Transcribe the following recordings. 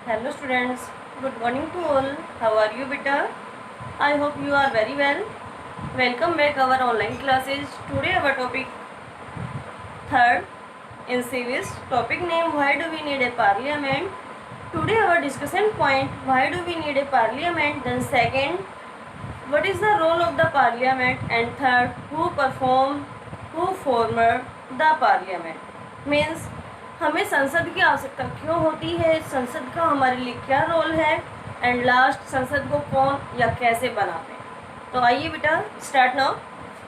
Hello students, good morning to all. How are you beta? I hope you are very well. Welcome back our online classes. Today our topic third in series. Topic name why do we need a parliament? Today our discussion point why do we need a parliament? Then second, what is the role of the parliament? And third, who former the parliament? Means हमें संसद की आवश्यकता क्यों होती है, संसद का हमारे लिए क्या रोल है, एंड लास्ट संसद को कौन या कैसे बनाते हैं। तो आइए बेटा स्टार्ट नाउ।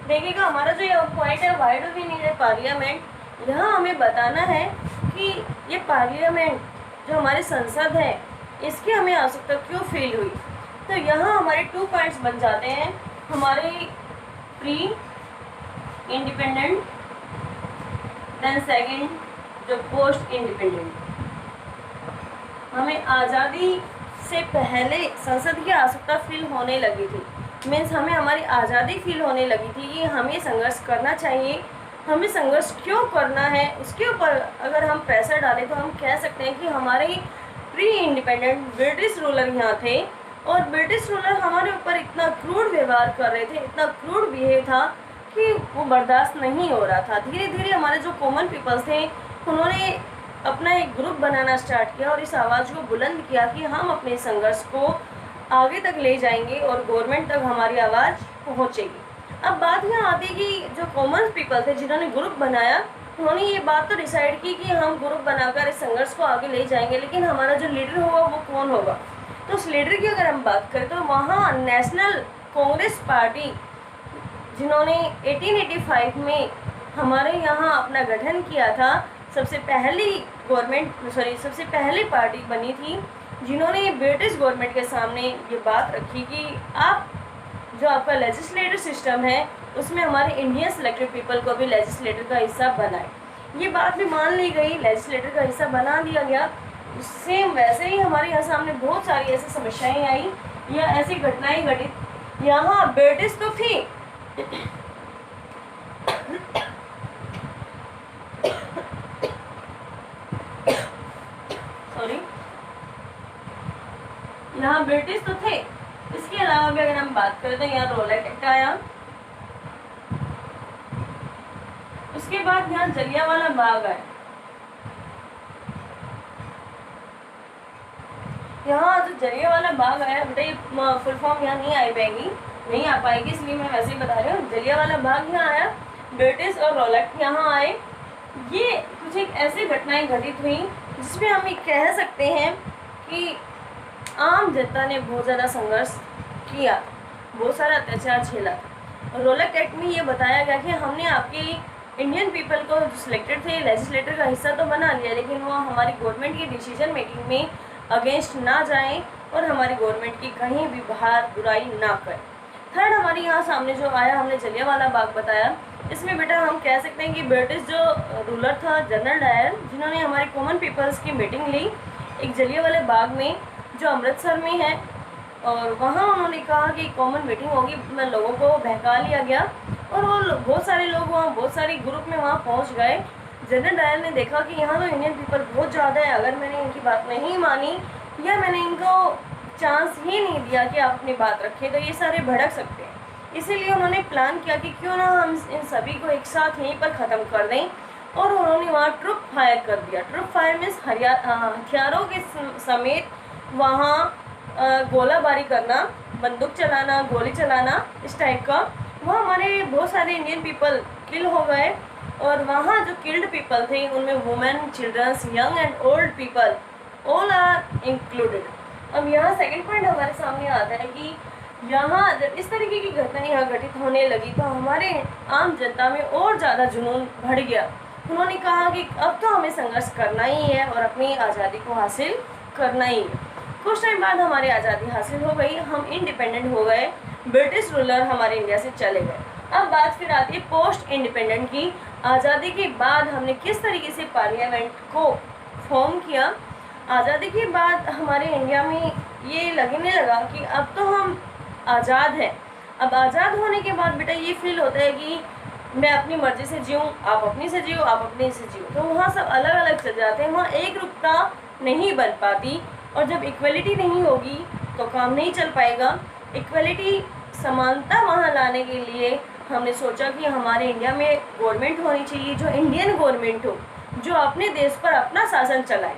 देखिएगा हमारा जो ये पॉइंट है why do we need a parliament, यहाँ हमें बताना है कि ये पार्लियामेंट जो हमारी संसद है इसकी हमें आवश्यकता क्यों फील हुई। तो यहाँ हमारे 2 पॉइंट्स बन जाते हैं, हमारे प्री इंडिपेंडेंट, देन सेकंड जो पोस्ट इंडिपेंडेंट। हमें आज़ादी से पहले संसद की आवश्यकता फील होने लगी थी, मीन्स हमें हमारी आज़ादी फील होने लगी थी कि हमें संघर्ष करना चाहिए। हमें संघर्ष क्यों करना है उसके ऊपर अगर हम प्रेशर डालें तो हम कह सकते हैं कि हमारे प्री इंडिपेंडेंट ब्रिटिश रूलर यहाँ थे और ब्रिटिश रूलर हमारे ऊपर इतना क्रूड व्यवहार कर रहे थे, इतना क्रूड बिहेव था कि वो बर्दाश्त नहीं हो रहा था। धीरे धीरे हमारे जो कॉमन पीपल्स थे उन्होंने अपना एक ग्रुप बनाना स्टार्ट किया और इस आवाज़ को बुलंद किया कि हम अपने संघर्ष को आगे तक ले जाएंगे और गवर्नमेंट तक हमारी आवाज़ पहुंचेगी। अब बात यहाँ आती है कि जो कॉमन पीपल थे जिन्होंने ग्रुप बनाया उन्होंने ये बात तो डिसाइड की कि हम ग्रुप बनाकर इस संघर्ष को आगे ले जाएंगे, लेकिन हमारा जो लीडर होगा वो कौन होगा। तो उस लीडर की अगर हम बात करें तो वहाँ नेशनल कांग्रेस पार्टी जिन्होंने 1885 में हमारे यहाँ अपना गठन किया था, सबसे पहली पार्टी बनी थी जिन्होंने ब्रिटिश गवर्नमेंट के सामने ये बात रखी कि आप जो आपका लेजिस्लेटिव सिस्टम है उसमें हमारे इंडियन सिलेक्टेड पीपल को भी लेजिस्लेटर का हिस्सा बनाए। ये बात भी मान ली गई, लेजिस्लेटर का हिस्सा बना दिया गया। सेम वैसे ही हमारे यहाँ सामने बहुत सारी ऐसी समस्याएं आई या ऐसी घटनाएं घटित। यहाँ ब्रिटिश तो थी यहाँ ब्रिटिश तो थे, इसके अलावा भी अगर हम बात करें तो यहाँ रोलैक एक्ट आया। उसके बाद यहाँ जलियांवाला बाग आया। यहाँ जो जलियांवाला बाग आया बेटा ये फुल फॉर्म यहाँ नहीं आ पाएगी इसलिए मैं वैसे ही बता रही हूँ। जलियांवाला बाग यहाँ आया, ब्रिटिश और रोलैक यहाँ आए। ये कुछ एक ऐसी घटनाएं घटित हुई जिसमें हम ये कह सकते हैं कि आम जनता ने बहुत ज़्यादा संघर्ष किया, बहुत सारा अत्याचार झेला था। रोलैक एक्ट में ये बताया गया कि हमने आपके इंडियन पीपल को जो सिलेक्टेड थे लेजिस्लेटर का हिस्सा तो बना लिया, लेकिन वो हमारी गवर्नमेंट की डिसीजन मेकिंग में अगेंस्ट ना जाएं और हमारी गवर्नमेंट की कहीं भी बाहर बुराई ना करें। थर्ड हमारे यहाँ सामने जो आया हमने जलियांवाला बाग बताया। इसमें बेटा हम कह सकते हैं कि ब्रिटिश जो रूलर था जनरल डायर जिन्होंने हमारे कॉमन पीपल्स की मीटिंग ली एक जलियांवाले बाग में जो अमृतसर में है, और वहाँ उन्होंने कहा कि कॉमन मीटिंग होगी, मैं लोगों को बहका लिया गया और वो बहुत सारे लोग वहाँ बहुत सारी ग्रुप में वहाँ पहुँच गए। जनरल डायर ने देखा कि यहाँ तो इंडियन पीपल बहुत ज़्यादा है, अगर मैंने इनकी बात नहीं मानी या मैंने इनको चांस ही नहीं दिया कि आप अपनी बात रखें तो ये सारे भड़क सकते हैं। इसीलिए उन्होंने प्लान किया कि क्यों ना हम इन सभी को एक साथ यहीं पर ख़त्म कर दें, और उन्होंने वहाँ ट्रुप फायर कर दिया। ट्रुप फायर मीन्स हथियारों के समेत वहाँ गोलाबारी करना, बंदूक चलाना, गोली चलाना, इस टाइप का। वहाँ हमारे बहुत सारे इंडियन पीपल किल हो गए और वहाँ जो किल्ड पीपल थे उनमें women, childrens, young and old people all are included. अब यहाँ सेकंड पॉइंट हमारे सामने आता है कि यहाँ जब इस तरीके की घटनाएं यहाँ घटित होने लगी तो हमारे आम जनता में और ज़्यादा जुनून बढ़ गया। उन्होंने कहा कि अब तो हमें संघर्ष करना ही है और अपनी आज़ादी को हासिल करना ही है। कुछ टाइम बाद हमारी आज़ादी हासिल हो गई, हम इंडिपेंडेंट हो गए, ब्रिटिश रूलर हमारे इंडिया से चले गए। अब बात फिर आती है पोस्ट इंडिपेंडेंट की। आज़ादी के बाद हमने किस तरीके से पार्लियामेंट को फॉर्म किया। आज़ादी के बाद हमारे इंडिया में ये लगने लगा कि अब तो हम आज़ाद हैं। अब आज़ाद होने के बाद बेटा ये फील होता है कि मैं अपनी मर्ज़ी से जीऊँ, आप अपनी से जियो, आप अपनी से जियो। तो वहाँ सब अलग अलग चल जाते हैं, वहाँ एक रूपता नहीं बन पाती। और जब इक्वलिटी नहीं होगी तो काम नहीं चल पाएगा। इक्वलिटी, समानता वहाँ लाने के लिए हमने सोचा कि हमारे इंडिया में गवर्नमेंट होनी चाहिए जो इंडियन गवर्नमेंट हो, जो अपने देश पर अपना शासन चलाए।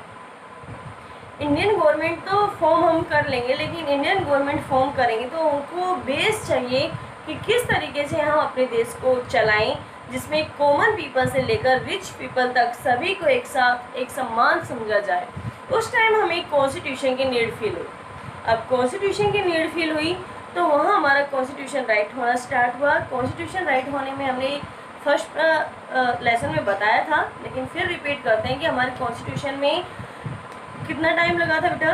इंडियन गवर्नमेंट तो फॉर्म हम कर लेंगे, लेकिन इंडियन गवर्नमेंट फॉर्म करेंगे तो उनको बेस चाहिए कि किस तरीके से हम अपने देश को चलाएं, जिसमें कॉमन पीपल से लेकर रिच पीपल तक सभी को एक साथ एक समान समझा जाए। उस टाइम हमें कॉन्स्टिट्यूशन की नीड फील हुई। अब कॉन्स्टिट्यूशन की नीड फील हुई तो वहाँ हमारा कॉन्स्टिट्यूशन राइट होना स्टार्ट हुआ। कॉन्स्टिट्यूशन राइट होने में हमने फर्स्ट लेसन में बताया था, लेकिन फिर रिपीट करते हैं कि हमारे कॉन्स्टिट्यूशन में कितना टाइम लगा था बेटा?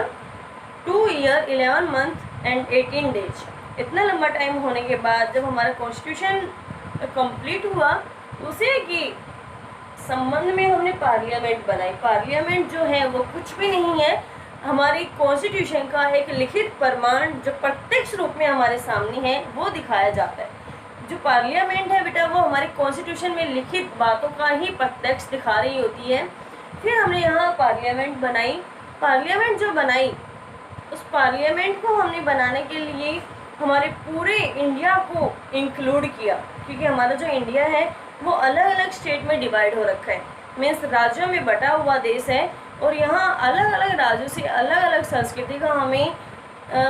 2 ईयर 11 मंथ एंड 18 डेज। इतना लंबा टाइम होने के बाद जब हमारा कॉन्स्टिट्यूशन कंप्लीट हुआ, उसी की संबंध में हमने पार्लियामेंट बनाई। पार्लियामेंट जो है वो कुछ भी नहीं है, हमारी कॉन्स्टिट्यूशन का एक लिखित प्रमाण जो प्रत्यक्ष रूप में हमारे सामने है वो दिखाया जाता है। जो पार्लियामेंट है बेटा वो हमारे कॉन्स्टिट्यूशन में लिखित बातों का ही प्रत्यक्ष दिखा रही होती है। फिर हमने यहाँ पार्लियामेंट बनाई। पार्लियामेंट जो बनाई, उस पार्लियामेंट को हमने बनाने के लिए हमारे पूरे इंडिया को इंक्लूड किया, क्योंकि हमारा जो इंडिया है वो अलग अलग स्टेट में डिवाइड हो रखा है, मीन्स राज्यों में बटा हुआ देश है। और यहाँ अलग अलग राज्यों से अलग अलग संस्कृति का हमें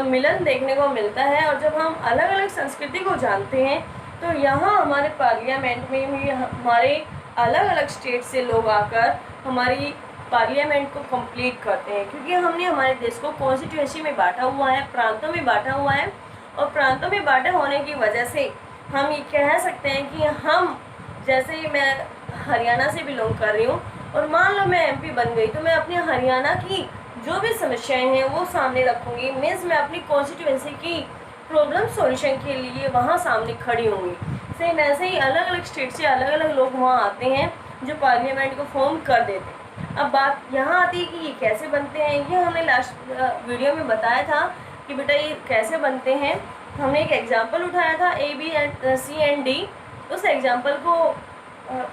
मिलन देखने को मिलता है। और जब हम अलग अलग संस्कृति को जानते हैं तो यहाँ हमारे पार्लियामेंट में भी हमारे अलग अलग स्टेट से लोग आकर हमारी पार्लियामेंट को कंप्लीट करते हैं, क्योंकि हमने हमारे देश को कॉन्स्टिट्यूएंसी में बांटा हुआ है, प्रांतों में बांटा हुआ है। और प्रांतों में बांटे होने की वजह से हम ये कह सकते हैं कि हम, जैसे ही मैं हरियाणा से बिलोंग कर रही हूँ और मान लो मैं एमपी बन गई, तो मैं अपने हरियाणा की जो भी समस्याएं हैं वो सामने रखूँगी। मीन्स मैं अपनी कॉन्स्टिट्यूएंसी की प्रॉब्लम सॉल्यूशन के लिए वहाँ सामने खड़ी होंगी। सेम ऐसे ही अलग अलग स्टेट से अलग अलग लोग वहाँ आते हैं जो पार्लियामेंट को फॉर्म कर देते हैं। अब बात यहाँ आती है कि ये कैसे बनते हैं। ये हमने लास्ट वीडियो में बताया था कि बेटा ये कैसे बनते हैं। हमने एक एग्जाम्पल उठाया था ABCD, उस एग्जाम्पल को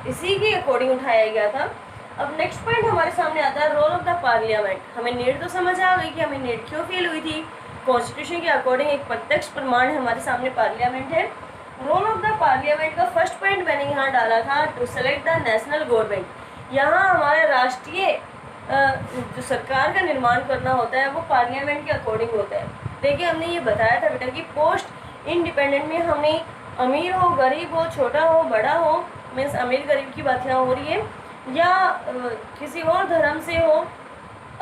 इसी के अकॉर्डिंग उठाया गया था। अब नेक्स्ट पॉइंट हमारे सामने आता है रोल ऑफ द पार्लियामेंट। हमें नीड तो समझ आ गई कि हमें नीड क्यों फील हुई थी। कॉन्स्टिट्यूशन के अकॉर्डिंग एक प्रत्यक्ष प्रमाण है, हमारे सामने पार्लियामेंट है। रोल ऑफ द पार्लियामेंट का फर्स्ट पॉइंट मैंने यहाँ डाला था, to select the national government. यहाँ हमारे राष्ट्रीय जो सरकार का निर्माण करना होता है वो पार्लियामेंट के अकॉर्डिंग होता है। देखिए हमने ये बताया था बेटा कि पोस्ट इंडिपेंडेंट में हमने अमीर हो, गरीब हो, छोटा हो, बड़ा हो, मीन्स अमीर गरीब की बात यहाँ हो रही है, या किसी और धर्म से हो,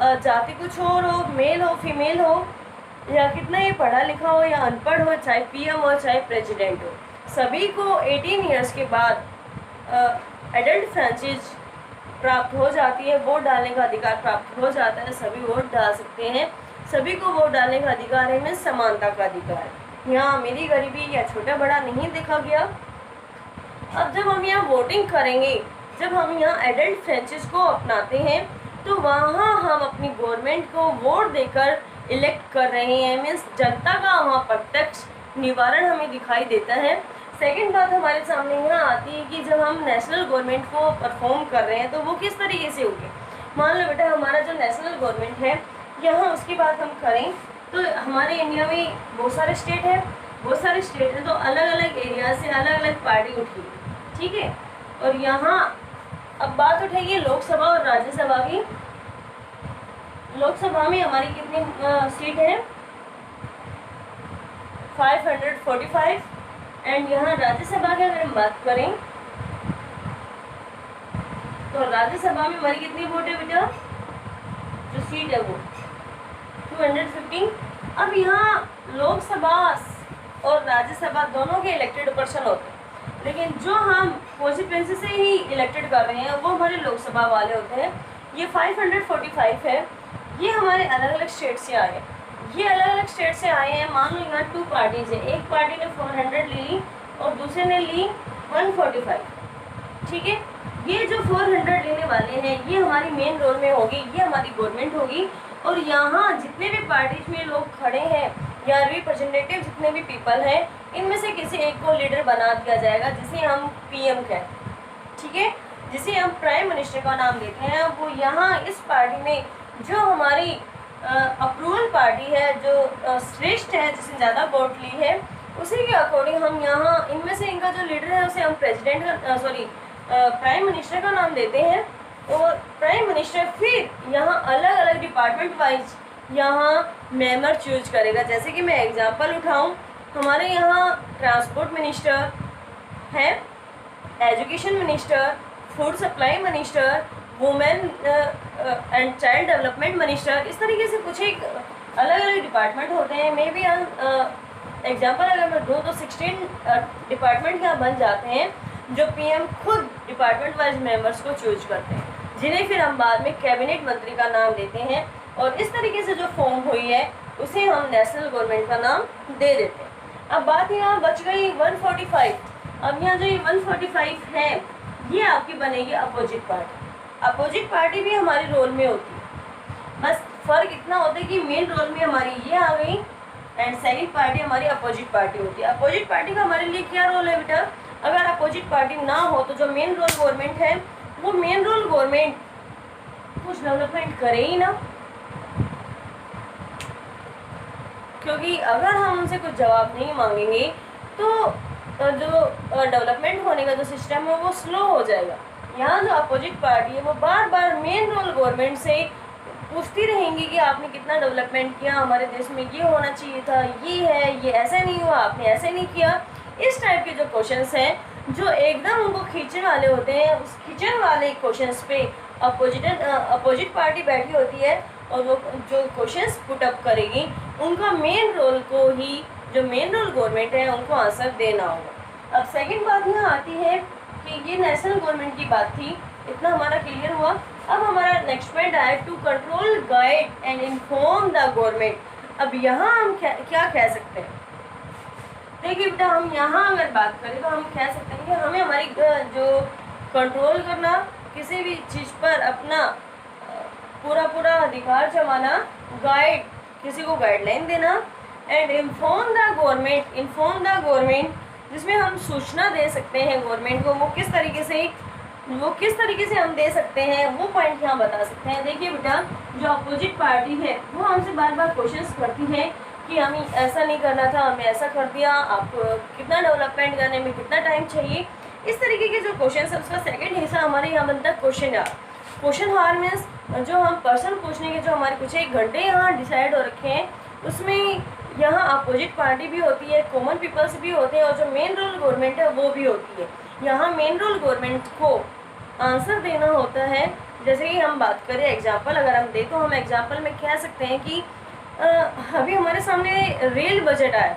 जाति कुछ और हो, मेल हो, फीमेल हो, या कितना ही पढ़ा लिखा हो या अनपढ़ हो, चाहे PM हो चाहे प्रेसिडेंट हो, सभी को 18 ईयर्स के बाद एडल्ट फ्रेंचाइज प्राप्त हो जाती है। वोट डालने का अधिकार प्राप्त हो जाता है, सभी वोट डाल सकते हैं, सभी को वोट डालने का अधिकार है, में समानता का अधिकार है। यहाँ अमीरी गरीबी या छोटा बड़ा नहीं देखा गया। अब जब हम यहाँ वोटिंग करेंगे, जब हम यहाँ एडल्ट फ्रेंचाइज को अपनाते हैं तो वहाँ हम अपनी गवर्नमेंट को वोट देकर इलेक्ट कर रहे हैं, मीन्स जनता का वहाँ प्रत्यक्ष निवारण हमें दिखाई देता है। सेकंड बात हमारे सामने यहाँ आती है कि जब हम नेशनल गवर्नमेंट को परफॉर्म कर रहे हैं तो वो किस तरीके से होगी। मान लो बेटा हमारा जो नेशनल गवर्नमेंट है, यहाँ उसकी बात हम करें तो हमारे इंडिया में बहुत सारे स्टेट हैं, बहुत सारे स्टेट हैं, तो अलग अलग एरिया से अलग अलग पार्टी उठी, ठीक है। और यहाँ अब बात उठेगी लोकसभा और राज्यसभा की। लोकसभा में हमारी कितनी सीट है? 545। एंड यहाँ राज्यसभा की अगर हम बात करें तो राज्यसभा में हमारी कितनी वोट है बेटा? जो सीट है वो 215। अब यहाँ लोकसभा और राज्यसभा दोनों के इलेक्टेड पर्सन होते हैं, लेकिन जो हम कॉन्स्टिट्यूएंसी से ही इलेक्टेड कर रहे हैं वो हमारे लोकसभा वाले होते हैं। ये 545 है, ये हमारे अलग अलग स्टेट से आए हैं। ये अलग अलग स्टेट से आए हैं। मान लो यहाँ 2 पार्टीज है, एक पार्टी ने 400 ले ली और दूसरे ने ली 145, ठीक है। ये जो 400 लेने वाले हैं ये हमारी मेन रोल में होगी, ये हमारी गवर्नमेंट होगी। और यहाँ जितने भी पार्टीज में लोग खड़े हैं या रिप्रेजेंटेटिव जितने भी पीपल हैं, इनमें से किसी एक को लीडर बना दिया जाएगा, जिसे हम PM कहते हैं, ठीक है, जिसे हम प्राइम मिनिस्टर का नाम देते हैं। वो यहाँ इस पार्टी में जो हमारी अप्रूवल पार्टी है, जो श्रेष्ठ है, जिसने ज़्यादा वोट ली है, उसी के अकॉर्डिंग हम यहाँ इनमें से इनका जो लीडर है उसे हम प्रेसिडेंट का प्राइम मिनिस्टर का नाम देते हैं। और प्राइम मिनिस्टर फिर यहाँ अलग अलग डिपार्टमेंट वाइज यहाँ मेंबर चूज करेगा। जैसे कि मैं एग्जांपल उठाऊं, हमारे यहाँ ट्रांसपोर्ट मिनिस्टर है, education minister, food supply minister, women and child development minister, इस तरीके से कुछ एक अलग अलग डिपार्टमेंट होते हैं। मे बी एग्जांपल अगर मैं दूँ तो 16 डिपार्टमेंट यहाँ बन जाते हैं, जो पीएम खुद डिपार्टमेंट वाइज मेंबर्स को चूज करते हैं, जिन्हें फिर हम बाद में कैबिनेट मंत्री का नाम देते हैं। और इस तरीके से जो फॉर्म हुई है उसे हम नेशनल गवर्नमेंट का नाम दे देते हैं। अब बात यहाँ बच गई 145। अब यहाँ जो ये 145 है, ये आपकी बनेगी अपोजिट पार्टी। अपोजिट पार्टी भी हमारे रोल में होती है, बस फर्क इतना होता है कि मेन रोल में हमारी ये आ गई एंड सेकंड पार्टी हमारी अपोजिट पार्टी होती है। अपोजिट पार्टी का हमारे लिए क्या रोल है बेटा? अगर अपोजिट पार्टी ना हो तो जो मेन रोल गवर्नमेंट है, वो मेन रोल गवर्नमेंट कुछ डेवलपमेंट करे ही ना, क्योंकि अगर हम उनसे कुछ जवाब नहीं मांगेंगे तो जो डेवलपमेंट होने का जो सिस्टम है वो स्लो हो जाएगा। यहाँ जो अपोजिट पार्टी है वो बार बार मेन रोल गवर्नमेंट से पूछती रहेंगी कि आपने कितना डेवलपमेंट किया, हमारे देश में ये होना चाहिए था, ये है, ये ऐसा नहीं हुआ, आपने ऐसे नहीं किया। इस टाइप के जो क्वेश्चंस हैं जो एकदम उनको खींचने वाले होते हैं, उस खींचने वाले क्वेश्चंस पे अपोजिट पार्टी बैठी होती है और वो जो क्वेश्चंस पुट अप करेगी उनका मेन रोल को ही, जो मेन रोल गवर्नमेंट है, उनको आंसर देना होगा। अब सेकंड बात यहाँ आती है कि ये नेशनल गवर्नमेंट की बात थी, इतना हमारा क्लियर हुआ। अब हमारा नेक्स्ट पॉइंट आया to control, guide and inform the government. अब यहाँ हम क्या कह सकते हैं? देखिए बेटा, हम यहाँ अगर बात करें तो हम कह सकते हैं कि हमें हमारी जो कंट्रोल करना, किसी भी चीज़ पर अपना पूरा अधिकार जमाना, गाइड, किसी को गाइडलाइन देना, एंड इन्फॉर्म द गवर्नमेंट, जिसमें हम सूचना दे सकते हैं गवर्नमेंट को, वो किस तरीके से हम दे सकते हैं, वो पॉइंट यहाँ बता सकते हैं। देखिए बेटा, जो अपोजिट पार्टी है वो हमसे बार बार क्वेश्चंस करती है कि हमें ऐसा नहीं करना था, हमें ऐसा कर दिया, आपको कितना डेवलपमेंट करने में कितना टाइम चाहिए, इस तरीके के जो क्वेश्चन है उसका सेकंड हिस्सा हमारे यहाँ बनता है क्वेश्चन हार मीन्स जो हम पर्सन पूछने के जो हमारे कुछ एक घंटे यहाँ डिसाइड हो रखे हैं, उसमें यहाँ अपोजिट पार्टी भी होती है, कॉमन पीपल्स भी होते हैं और जो मेन रोल गवर्नमेंट है वो भी होती है। यहाँ मेन रोल गवर्नमेंट को आंसर देना होता है। जैसे कि हम बात करें एग्जाम्पल अगर हम दें तो हम एग्जाम्पल में कह सकते हैं कि अभी हमारे सामने रेल बजट आया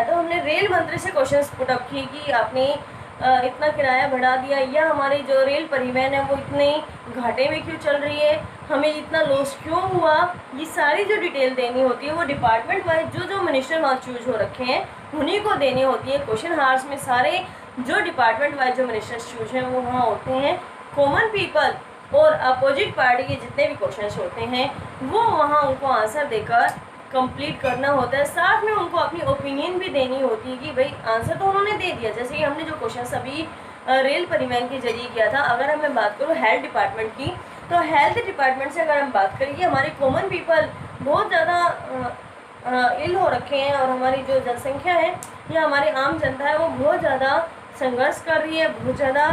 था, हमने रेल मंत्री से क्वेश्चंस पुट अप किए कि आपने इतना किराया बढ़ा दिया, या हमारी जो रेल परिवहन है वो इतने घाटे में क्यों चल रही है, हमें इतना लॉस क्यों हुआ। ये सारी जो डिटेल देनी होती है वो डिपार्टमेंट वाइज जो मिनिस्टर वहाँ चूज हो रखे हैं उन्हीं को देनी होती है। क्वेश्चन हार्स में सारे जो डिपार्टमेंट वाइज जो मिनिस्टर्स चूज हैं वो वहाँ होते हैं। कॉमन पीपल और अपोजिट पार्टी के जितने भी क्वेश्चंस होते हैं वो वहाँ उनको आंसर देकर कंप्लीट करना होता है। साथ में उनको अपनी ओपिनियन भी देनी होती है कि भाई आंसर तो उन्होंने दे दिया। जैसे कि हमने जो क्वेश्चन अभी रेल परिवहन के जरिए किया था, अगर मैं बात करूँ हेल्थ डिपार्टमेंट की, तो हेल्थ डिपार्टमेंट से अगर हम बात करें कि हमारे कॉमन पीपल बहुत ज़्यादा इल हो रखे हैं और हमारी जो जनसंख्या है या हमारी आम जनता है वो बहुत ज़्यादा संघर्ष कर रही है, बहुत ज़्यादा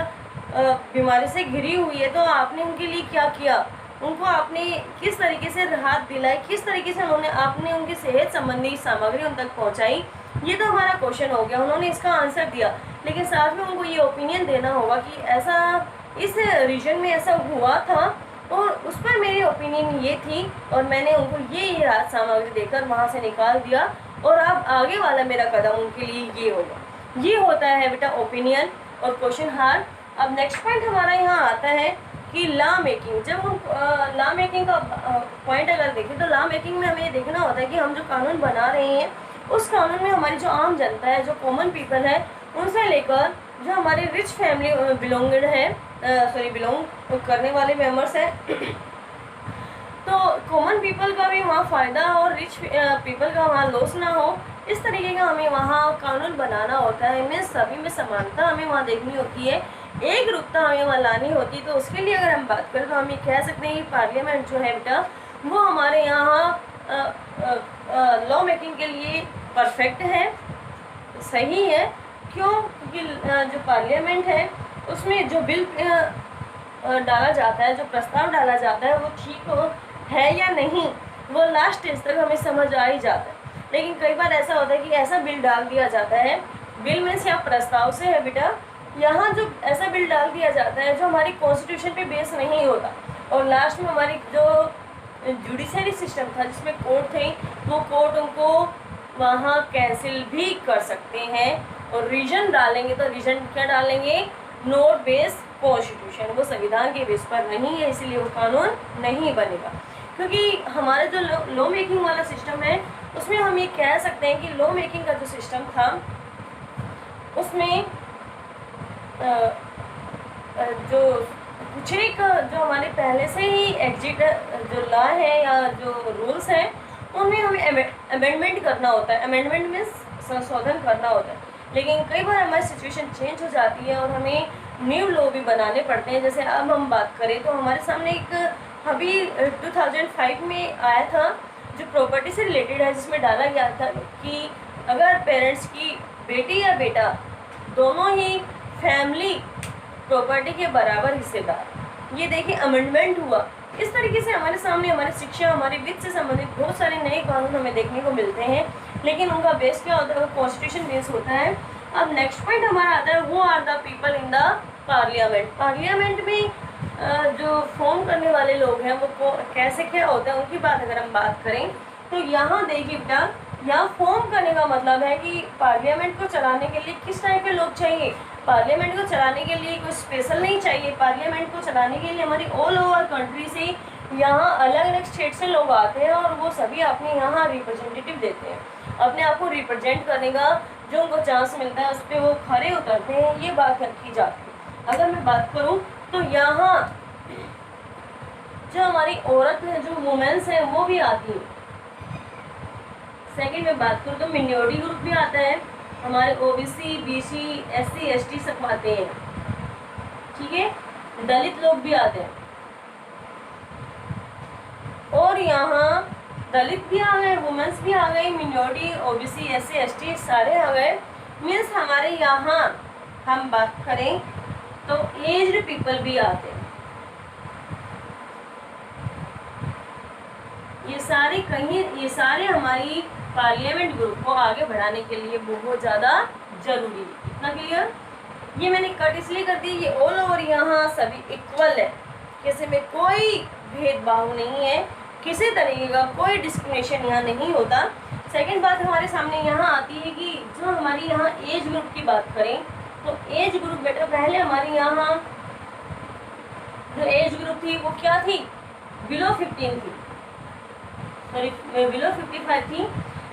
बीमारी से घिरी हुई है, तो आपने उनके लिए क्या किया, उनको आपने किस तरीके से राहत दिलाई, किस तरीके से आपने उनकी सेहत संबंधी सामग्री उन तक पहुंचाई। ये तो हमारा क्वेश्चन हो गया, उन्होंने इसका आंसर दिया, लेकिन साथ में उनको ये ओपिनियन देना होगा कि ऐसा इस रीजन में ऐसा हुआ था और उस पर मेरी ओपिनियन ये थी और मैंने उनको ये राहत सामग्री देकर वहाँ से निकाल दिया और अब आगे वाला मेरा कदम उनके लिए ये होगा। ये होता है बेटा ओपिनियन और क्वेश्चन हार। अब नेक्स्ट पॉइंट हमारा यहाँ आता है कि लॉ मेकिंग। जब हम लॉ मेकिंग का पॉइंट अगर देखें तो लॉ मेकिंग में हमें ये देखना होता है कि हम जो कानून बना रहे हैं उस कानून में हमारी जो आम जनता है, जो कॉमन पीपल है, उनसे लेकर जो हमारे रिच फैमिली बिलोंग करने वाले मेंबर्स हैं तो कॉमन पीपल का भी वहाँ फ़ायदा और रिच पीपल का वहाँ लॉस ना हो, इस तरीके का हमें वहाँ कानून बनाना होता है। हमें सभी में समानता हमें वहाँ देखनी होती है, एक रूपता हमें वहाँ लानी होती है। तो उसके लिए अगर हम बात करें तो हम ये कह सकते हैं कि पार्लियामेंट जो है बेटा वो हमारे यहाँ लॉ मेकिंग के लिए परफेक्ट है, सही है। क्यों? क्योंकि जो पार्लियामेंट है उसमें जो बिल डाला जाता है, जो प्रस्ताव डाला जाता है, वो ठीक है या नहीं, वो लास्ट स्टेज तक हमें समझ आ ही जाता है। लेकिन कई बार ऐसा होता है कि ऐसा बिल डाल दिया जाता है, बिल मीन्स यहाँ प्रस्ताव से है बेटा, यहाँ जो ऐसा बिल डाल दिया जाता है जो हमारी कॉन्स्टिट्यूशन पे बेस नहीं होता, और लास्ट में हमारी जो जुडिशरी सिस्टम था जिसमें कोर्ट थे, वो कोर्ट उनको वहाँ कैंसिल भी कर सकते हैं। और रीजन डालेंगे तो रीजन क्या डालेंगे? नोट बेस कॉन्स्टिट्यूशन, वो संविधान के बेस पर नहीं है, इसीलिए वो कानून नहीं बनेगा। क्योंकि हमारा जो लॉ मेकिंग वाला सिस्टम है उसमें हम ये कह सकते हैं कि लॉ मेकिंग का जो सिस्टम था उसमें जो कुछ एक जो हमारे पहले से ही एग्जिट जो लॉ है या जो रूल्स हैं उनमें हमें अमेंडमेंट करना होता है। अमेंडमेंट मीन्स संशोधन करना होता है। लेकिन कई बार हमारी सिचुएशन चेंज हो जाती है और हमें न्यू लॉ भी बनाने पड़ते हैं। जैसे अब हम बात करें तो हमारे सामने एक अभी 2005 में आया था जो प्रॉपर्टी से रिलेटेड है, जिसमें डाला गया था कि अगर पेरेंट्स की बेटी या बेटा दोनों ही फैमिली प्रॉपर्टी के बराबर हिस्सेदार, ये देखिए अमेंडमेंट हुआ। इस तरीके से हमारे सामने हमारी शिक्षा, हमारे वित्त से संबंधित बहुत सारे नए कानून हमें देखने को मिलते हैं, लेकिन उनका बेस क्या होता है? वो कॉन्स्टिट्यूशन बेस होता है। अब नेक्स्ट पॉइंट हमारा आता है, वो are the people in the parliament. Parliament में जो फॉर्म करने वाले लोग हैं वो कैसे क्या होता है, उनकी बात अगर हम बात करें तो यहाँ देखिए बेटा, यहाँ फॉर्म करने का मतलब है कि पार्लियामेंट को चलाने के लिए किस टाइप के लोग चाहिए। पार्लियामेंट को चलाने के लिए कोई स्पेशल नहीं चाहिए। पार्लियामेंट को चलाने के लिए हमारी ऑल ओवर कंट्री से यहाँ अलग अलग स्टेट से लोग आते हैं और वो सभी अपने यहाँ रिप्रेजेंटेटिव देते हैं, अपने आप को रिप्रेजेंट करने का जो उनको चांस मिलता है उस पर वो खड़े उतरते हैं, ये बात रखी जाती है। अगर मैं बात करूँ तो यहाँ जो हमारी औरत है, जो वुमेन्स हैं, वो भी आती है। सेकंड में बात करूँ तो मिनोरिटी ग्रुप भी आता है, हमारे ओबीसी, बीसी, एससी, एसटी सब आते हैं, ठीक है। दलित लोग भी आते हैं, और यहाँ दलित भी आ गए, वुमेन्स भी आ गई, मिनोरिटी, ओबीसी, एससी, एसटी सारे आ गए। मीन्स हमारे यहाँ हम बात करें तो एज्ड पीपल भी आते हैं। ये सारे हमारी पार्लियामेंट ग्रुप को आगे बढ़ाने के लिए बहुत ज़्यादा जरूरी है। इतना क्लियर? ये मैंने कट इसलिए कर दी, ये ऑल ओवर यहाँ सभी इक्वल है, किसी में कोई भेदभाव नहीं है, किसी तरीके का कोई डिस्क्रिमिनेशन यहाँ नहीं होता। सेकंड बात हमारे सामने यहाँ आती है कि जो हमारी यहाँ एज ग्रुप की बात करें तो एज ग्रुप बेटा पहले हमारे यहाँ जो एज ग्रुप थी वो क्या थी? बिलो 15 थी, सॉरी बिलो 55 थी।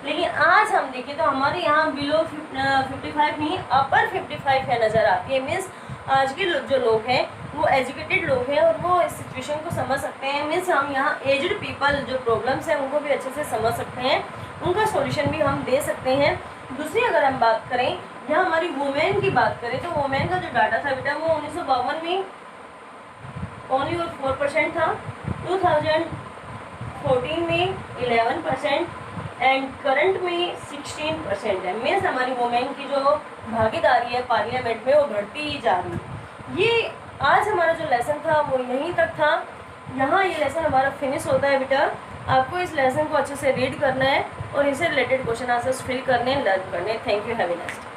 लेकिन आज हम देखें तो हमारे यहाँ बिलो 55 नहीं, अपर 55 है नज़र आती है। मीन्स आज के जो लोग हैं वो एजुकेटेड लोग हैं और वो इस सिचुएशन को समझ सकते हैं। मीन्स हम यहाँ एज्ड पीपल जो प्रॉब्लम्स हैं उनको भी अच्छे से समझ सकते हैं, उनका सॉल्यूशन भी हम दे सकते हैं। दूसरी अगर हम बात करें, यहाँ हमारी वुमेन की बात करें तो वुमेन का जो डाटा था बेटा वो 1952 में ओनली और 4% था, 2014 में 11% एंड करंट में 16% है। मीन्स हमारी वुमेन की जो भागीदारी है पार्लियामेंट में वो बढ़ती ही जा रही है। ये आज हमारा जो लेसन था वो यहीं तक था। यहाँ ये लेसन हमारा फिनिश होता है बेटा। आपको इस लेसन को अच्छे से रीड करना है और इससे रिलेटेड क्वेश्चन आंसर्स फिल करने, लर्न करने। Thank you, have a nice day.